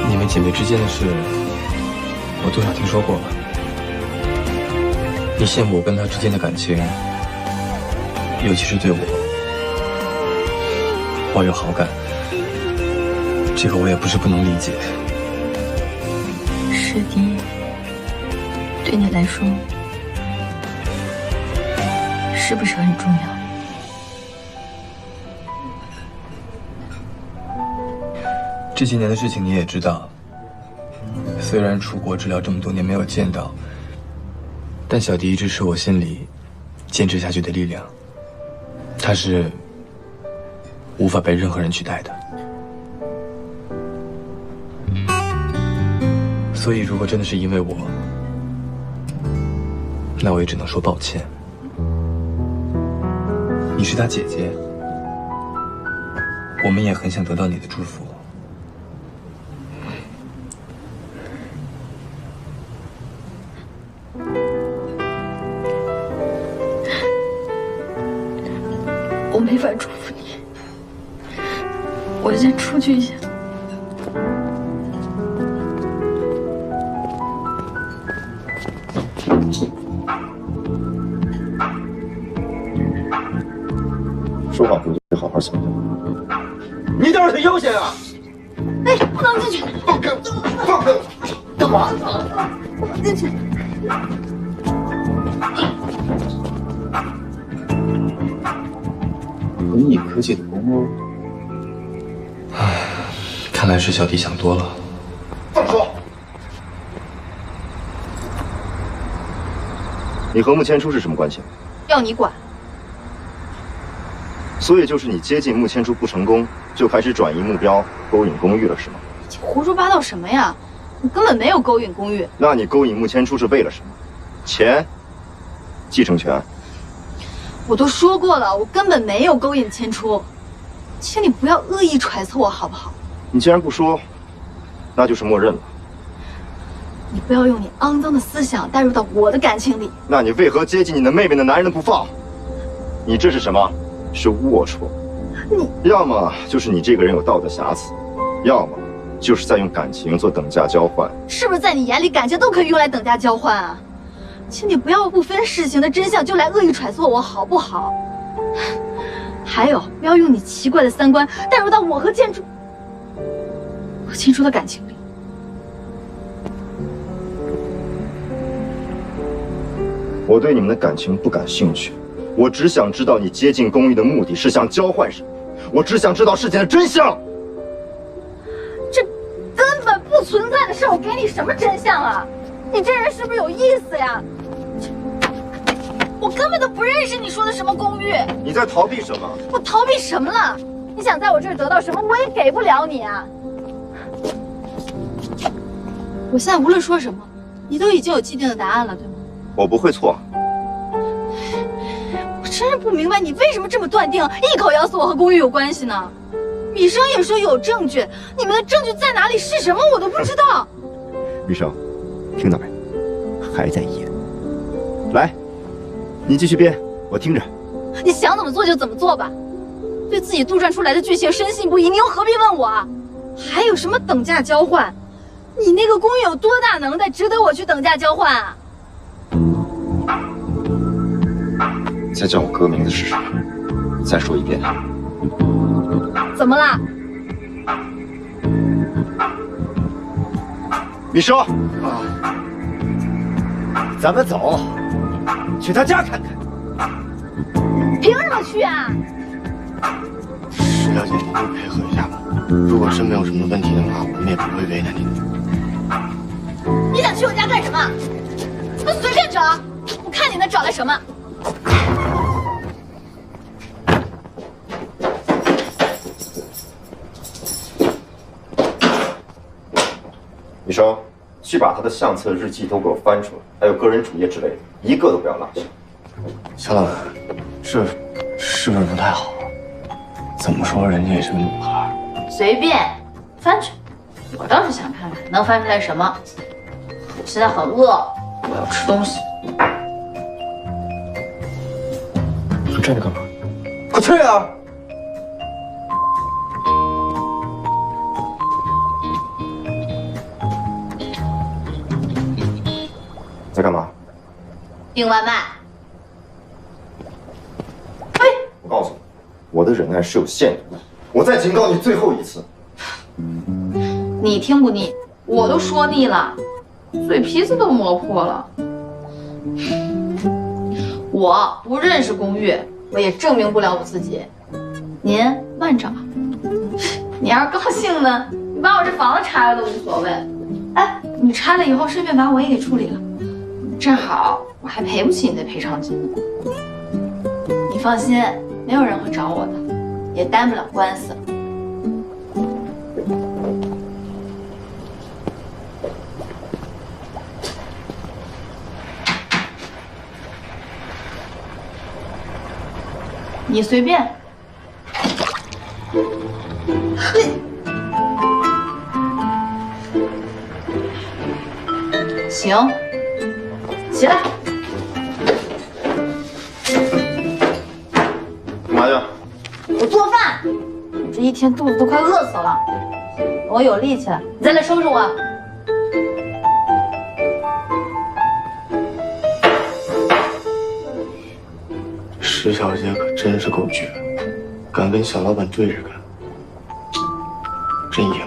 你们姐妹之间的事，我多少听说过吧。你羡慕我跟她之间的感情，尤其是对我抱有好感，这个我也不是不能理解。师弟，对你来说是不是很重要？这些年的事情你也知道，虽然出国治疗这么多年没有见到，但小迪一直是我心里坚持下去的力量。他是无法被任何人取代的。所以，如果真的是因为我，那我也只能说抱歉。你是他姐姐，我们也很想得到你的祝福。我没法祝福你，我先出去一下。说话回去好好想想。你当然很悠闲啊！哎，不能进去！放开！放开！干嘛？不能进去！文艺科技的公欧，唉，看来是小弟想多了。放手！你和穆千初是什么关系？要你管。所以就是你接近穆千初不成功，就开始转移目标，勾引公寓了，是吗？你胡说八道什么呀？我根本没有勾引公寓。那你勾引穆千初是为了什么？钱？继承权？我都说过了，我根本没有勾引千初，请你不要恶意揣测我好不好？你既然不说，那就是默认了。你不要用你肮脏的思想带入到我的感情里。那你为何接近你的妹妹的男人不放？你这是什么？是龌龊。你要么就是你这个人有道德瑕疵，要么就是在用感情做等价交换。是不是在你眼里感情都可以用来等价交换啊？请你不要不分事情的真相就来恶意揣测我好不好？还有，不要用你奇怪的三观带入到我和千初的感情里。我对你们的感情不感兴趣，我只想知道你接近公寓的目的是想交换什么，我只想知道事情的真相。这根本不存在的事，我给你什么真相啊？你这人是不是有意思呀？我根本都不认识你说的什么公寓。你在逃避什么？我逃避什么了？你想在我这儿得到什么，我也给不了你啊！我现在无论说什么，你都已经有既定的答案了，对吗？我不会错。我真是不明白你为什么这么断定，一口咬死我和公寓有关系呢？米生也说有证据，你们的证据在哪里？是什么我都不知道。雨生，听到没？还在演。来，你继续编，我听着。你想怎么做就怎么做吧。对自己杜撰出来的剧情深信不疑，你又何必问我啊？还有什么等价交换？你那个公寓有多大能耐，值得我去等价交换啊？再叫我哥名字试试，再说一遍。怎么啦？米生，咱们走，去他家看看。凭什么去啊？石小姐，您就配合一下吧。如果真没有什么问题的话，我们也不会为难您的。你想去我家干什么？那随便找，我看你能找来什么。米生，去把他的相册、日记都给我翻出来，还有个人主页之类的，一个都不要落下。肖老板，这是不是不太好？怎么说人家也是个女孩。随便翻去，我倒是想看看能翻出来什么。我现在很饿，我要吃东西。还站着干嘛？快去啊！在干嘛？订外卖。我告诉你，我的忍耐是有限度的。我再警告你最后一次。你听不腻，我都说腻了，嘴皮子都磨破了。我不认识公寓，我也证明不了我自己。您慢找。你要是高兴呢，把我这房子拆了都无所谓。哎，你拆了以后顺便把我也给处理了，正好我还赔不起你的赔偿金呢。你放心，没有人会找我的，也担不了官司。你随便。行，起来。干嘛去？我做饭，我这一天肚子都快饿死了。等我有力气了，你再来收拾我。石小姐可真是够倔，敢跟小老板对着干，真硬。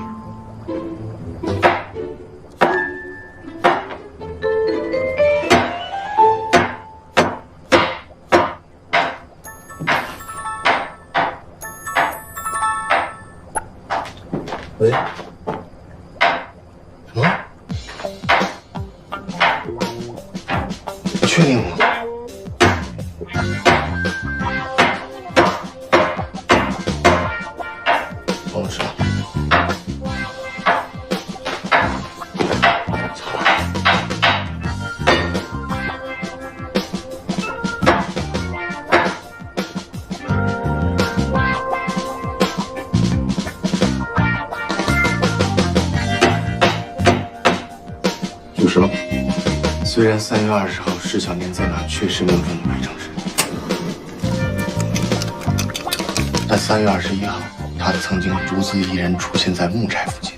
喂，什么？你确定吗？帮我知道。有什么？虽然3月20号石小年在哪确实没有证据证实，但3月21号，他曾经独自一人出现在木柴附近。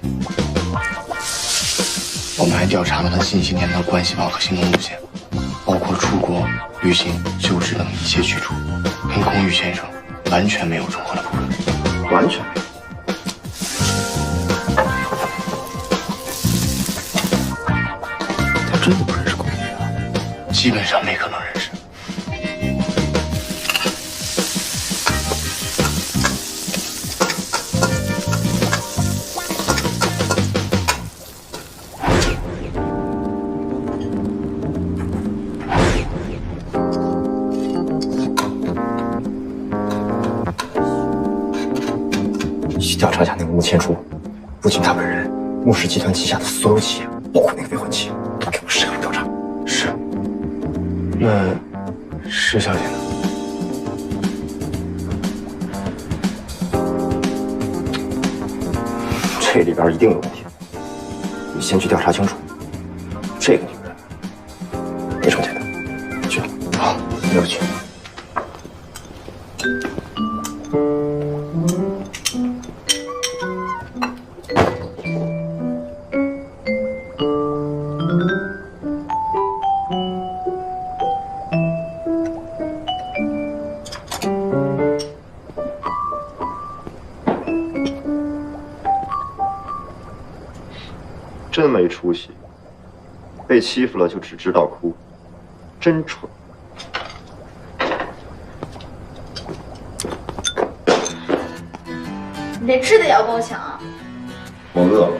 我们还调查了他信息年的关系网和行动路线，包括出国、旅行、就职等一切去处，跟龚玉先生完全没有重合的部分，完全没有。真的不认识龚玉啊？基本上没可能认识。去调查一下那个穆千初，不仅他本人，穆氏集团旗下的所有企业，包括那个未婚妻，都给我深入调查。是。那石小姐呢？这里边一定有问题，你先去调查清楚。这个女人没什么简单，去吧。好，跟我去。真没出息，被欺负了就只知道哭，真蠢。你连吃的也要跟我抢啊？我饿了。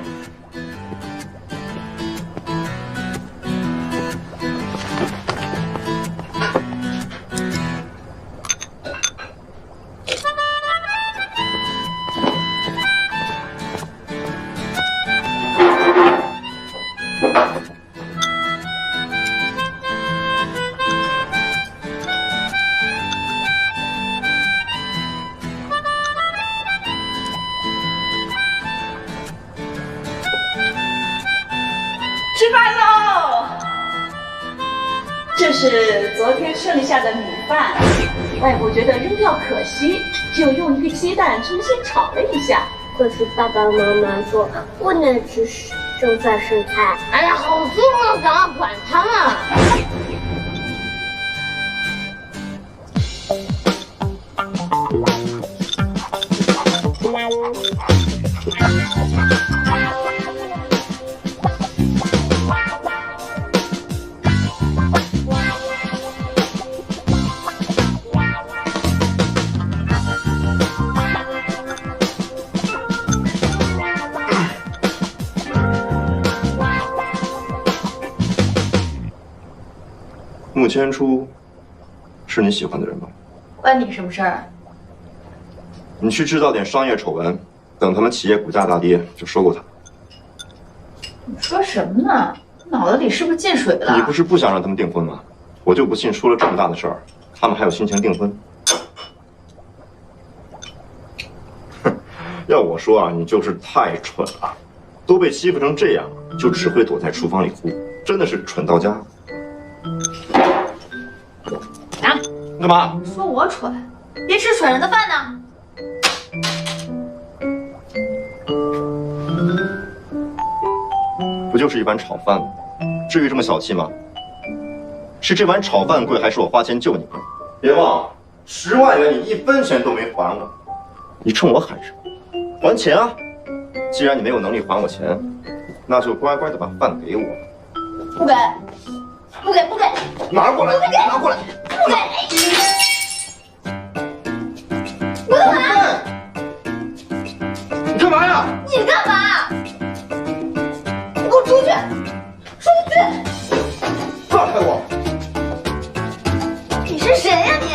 吃饭喽！这是昨天剩下的米饭，外婆觉得扔掉可惜，就用一个鸡蛋重新炒了一下。可是爸爸妈妈说不能吃剩饭剩菜。哎呀，好做梦，赶快管他们！千初是你喜欢的人吗？关你什么事儿啊？你去制造点商业丑闻，等他们企业股价大跌就收购他。你说什么呢？脑子里是不是进水了？你不是不想让他们订婚吗？我就不信出了这么大的事儿，他们还有心情订婚。哼，要我说啊，你就是太蠢了，都被欺负成这样，就只会躲在厨房里哭，真的是蠢到家。拿来！干嘛？说我蠢，别吃蠢人的饭呢。不就是一碗炒饭吗？至于这么小气吗？是这碗炒饭贵，还是我花钱救你贵？别忘了，10万元你1分钱都没还我，你冲我喊什么？还钱啊！既然你没有能力还我钱，那就乖乖的把饭给我。不给，不给，不给！拿过来！不给！拿过来！不给！我干嘛？你干嘛呀？你干嘛？你给我出去！出去！放开我！你是谁呀你？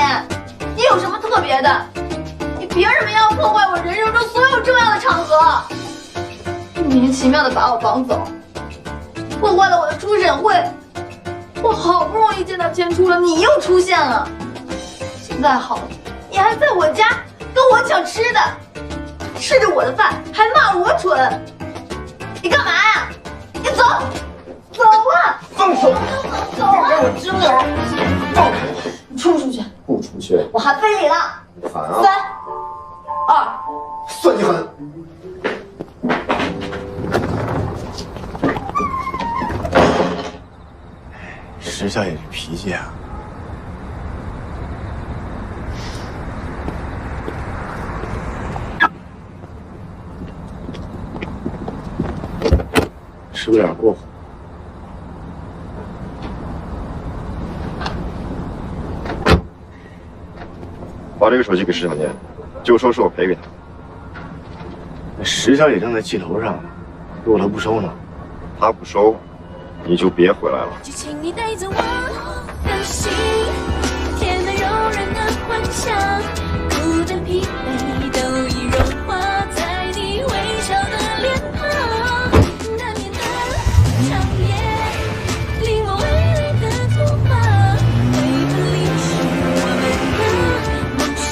你有什么特别的？你凭什么要破坏我人生中所有重要的场合？莫名其妙的把我绑走，破坏了我的初审会。我好不容易见到千初了，你又出现了。现在好了，你还在我家跟我抢吃的，吃着我的饭还骂我蠢，你干嘛呀？你走，走啊！放手！走啊！让我惊了！放开我！你出不出去？不出去，我喊非礼了。你烦啊！ 3、2，算你狠！石小姐这脾气啊，是不是有点过火？把这个手机给石小念，就说是我赔给他。石小姐正在气头上，如果她不收呢？她不收，你就别回来了。就请你带走我的心，甜的诱人的幻想，孤单疲惫都已融化在你微笑的脸庞，难眠的长夜，令我微微的图画，会不淋湿我们的梦想。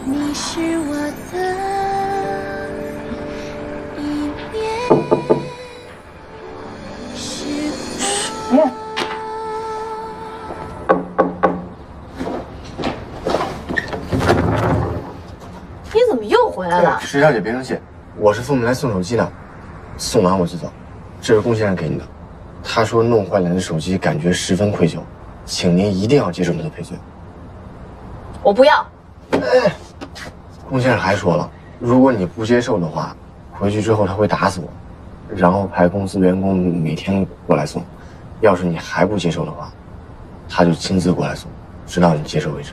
你是我的你怎么又回来了？石小姐别生气，我是送门来送手机的，送完我就走。这是龚先生给你的，他说弄坏了你的手机，感觉十分愧疚，请您一定要接受他的赔罪。我不要。龚先生还说了，如果你不接受的话，回去之后他会打死我，然后派公司员工每天过来送。要是你还不接受的话，他就亲自过来送，直到你接受为止。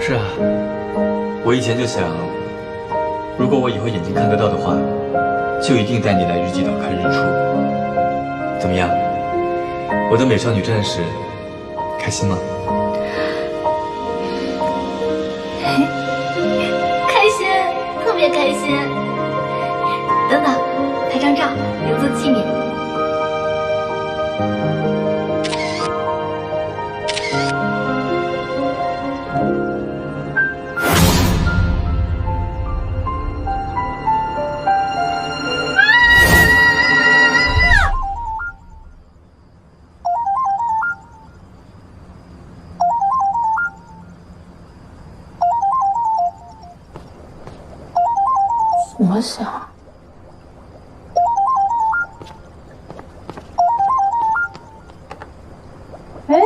是啊，我以前就想，如果我以后眼睛看得到的话，就一定带你来日记岛看日出。怎么样，我的美少女战士，开心吗？开心，特别开心。等等，拍张照留作纪念。我想，哎，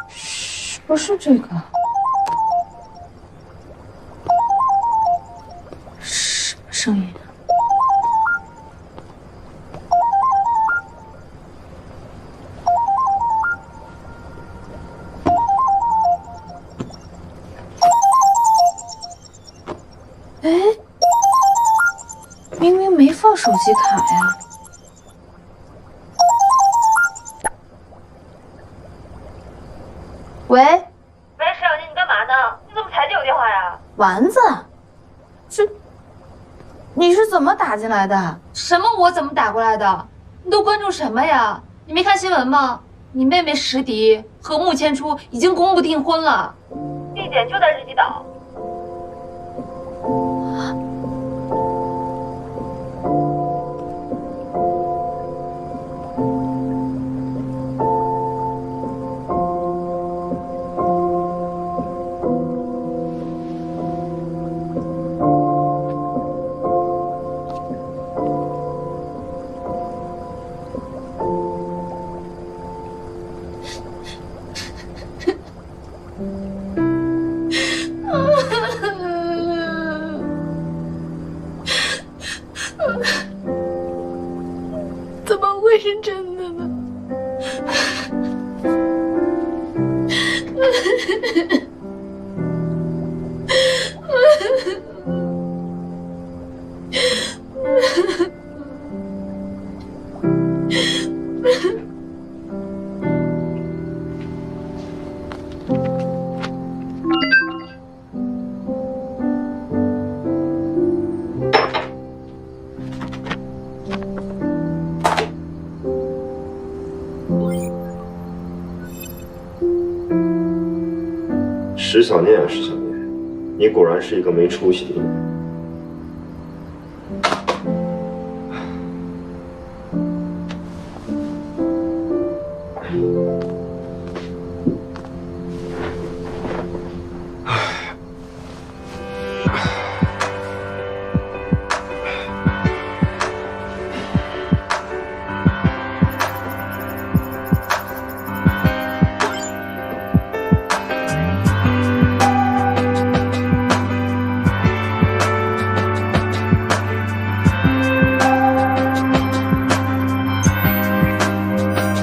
是不是这个？什么声音啊？哎，明明没放手机卡呀。喂，喂，石小妮，你干嘛呢？你怎么才接我电话呀？丸子，你是怎么打进来的？什么？我怎么打过来的？你都关注什么呀？你没看新闻吗？你妹妹石迪和穆千初已经公布订婚了，地点就在日基岛。怎么会是真的呢？石小念啊，石小念，你果然是一个没出息的人。